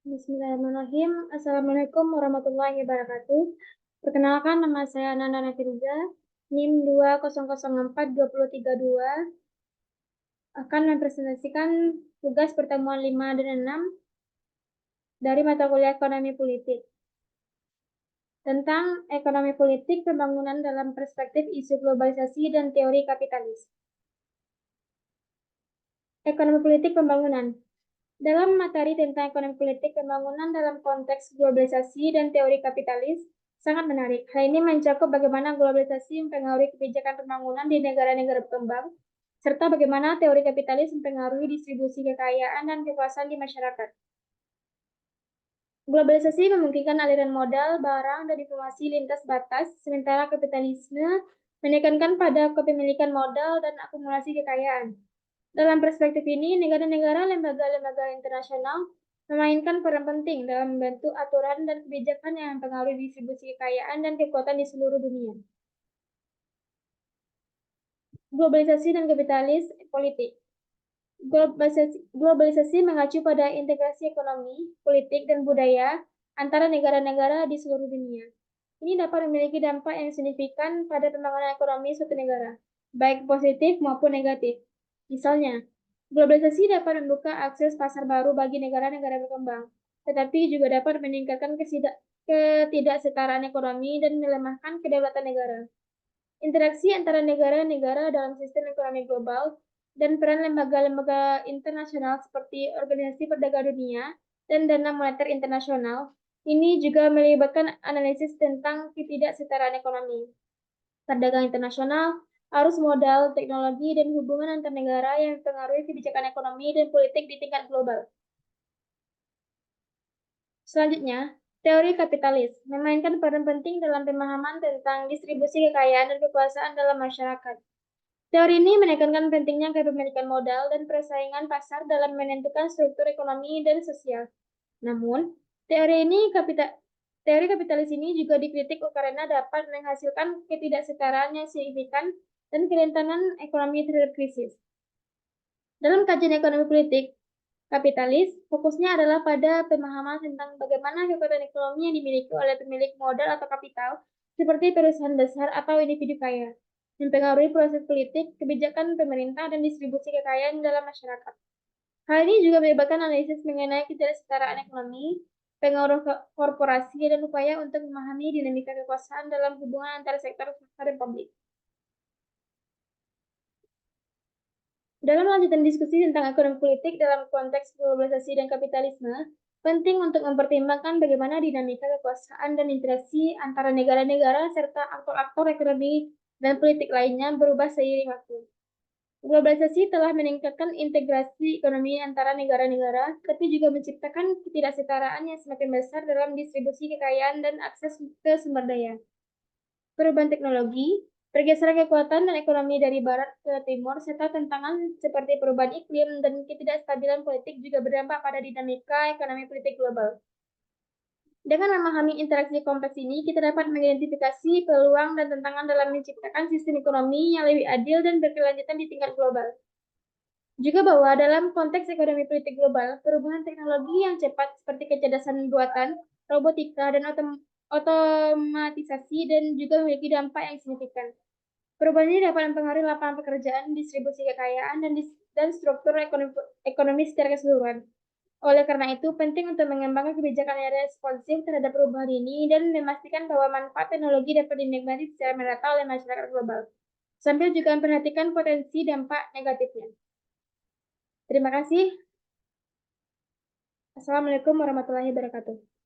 Bismillahirrahmanirrahim. Assalamualaikum warahmatullahi wabarakatuh. Perkenalkan, nama saya Nanda Nafiriza, NIM 2004232, akan mempresentasikan tugas pertemuan 5 dan 6 dari mata kuliah Ekonomi Politik tentang ekonomi politik pembangunan dalam perspektif isu globalisasi dan teori kapitalis. Ekonomi politik pembangunan. Dalam materi tentang ekonomi politik pembangunan dalam konteks globalisasi dan teori kapitalis, sangat menarik. Hal ini mencakup bagaimana globalisasi mempengaruhi kebijakan pembangunan di negara-negara berkembang, serta bagaimana teori kapitalis mempengaruhi distribusi kekayaan dan kekuasaan di masyarakat. Globalisasi memungkinkan aliran modal, barang, dan informasi lintas batas, sementara kapitalisme menekankan pada kepemilikan modal dan akumulasi kekayaan. Dalam perspektif ini, negara-negara lembaga-lembaga internasional memainkan peran penting dalam membentuk aturan dan kebijakan yang mempengaruhi distribusi kekayaan dan kekuatan di seluruh dunia. Globalisasi dan kapitalis politik. Globalisasi mengacu pada integrasi ekonomi, politik, dan budaya antara negara-negara di seluruh dunia. Ini dapat memiliki dampak yang signifikan pada pembangunan ekonomi suatu negara, baik positif maupun negatif. Misalnya, globalisasi dapat membuka akses pasar baru bagi negara-negara berkembang, tetapi juga dapat meningkatkan ketidaksetaraan ekonomi dan melemahkan kedaulatan negara. Interaksi antara negara-negara dalam sistem ekonomi global dan peran lembaga-lembaga internasional seperti Organisasi Perdagangan Dunia dan Dana Moneter Internasional ini juga melibatkan analisis tentang ketidaksetaraan ekonomi, perdagangan internasional, arus modal, teknologi, dan hubungan antar negara yang mempengaruhi kebijakan ekonomi dan politik di tingkat global. Selanjutnya, teori kapitalis memainkan peran penting dalam pemahaman tentang distribusi kekayaan dan kekuasaan dalam masyarakat. Teori ini menekankan pentingnya kepemilikan modal dan persaingan pasar dalam menentukan struktur ekonomi dan sosial. Namun, teori kapitalis ini juga dikritik karena dapat menghasilkan ketidaksetaraan yang signifikan dan kerentanan ekonomi terhadap krisis. Dalam kajian ekonomi politik kapitalis, fokusnya adalah pada pemahaman tentang bagaimana kekuatan ekonomi yang dimiliki oleh pemilik modal atau kapital, seperti perusahaan besar atau individu kaya, mempengaruhi proses politik, kebijakan pemerintah, dan distribusi kekayaan dalam masyarakat. Hal ini juga melibatkan analisis mengenai ketidaksetaraan ekonomi, pengaruh korporasi, dan upaya untuk memahami dinamika kekuasaan dalam hubungan antara sektor swasta dan publik. Dalam lanjutan diskusi tentang ekonomi politik dalam konteks globalisasi dan kapitalisme, penting untuk mempertimbangkan bagaimana dinamika kekuasaan dan interaksi antara negara-negara serta aktor-aktor ekonomi dan politik lainnya berubah seiring waktu. Globalisasi telah meningkatkan integrasi ekonomi antara negara-negara, tapi juga menciptakan ketidaksetaraan yang semakin besar dalam distribusi kekayaan dan akses ke sumber daya. Perubahan teknologi, pergeseran kekuatan dan ekonomi dari barat ke timur, serta tantangan seperti perubahan iklim dan ketidakstabilan politik juga berdampak pada dinamika ekonomi politik global. Dengan memahami interaksi kompleks ini, kita dapat mengidentifikasi peluang dan tantangan dalam menciptakan sistem ekonomi yang lebih adil dan berkelanjutan di tingkat global. Juga bahwa dalam konteks ekonomi politik global, perubahan teknologi yang cepat seperti kecerdasan buatan, robotika, dan otomatisasi dan juga memiliki dampak yang signifikan. Perubahan ini dapat mempengaruhi lapangan pekerjaan, distribusi kekayaan, dan struktur ekonomi secara keseluruhan. Oleh karena itu, penting untuk mengembangkan kebijakan yang responsif terhadap perubahan ini dan memastikan bahwa manfaat teknologi dapat dinikmati secara merata oleh masyarakat global, sambil juga memperhatikan potensi dampak negatifnya. Terima kasih. Assalamualaikum warahmatullahi wabarakatuh.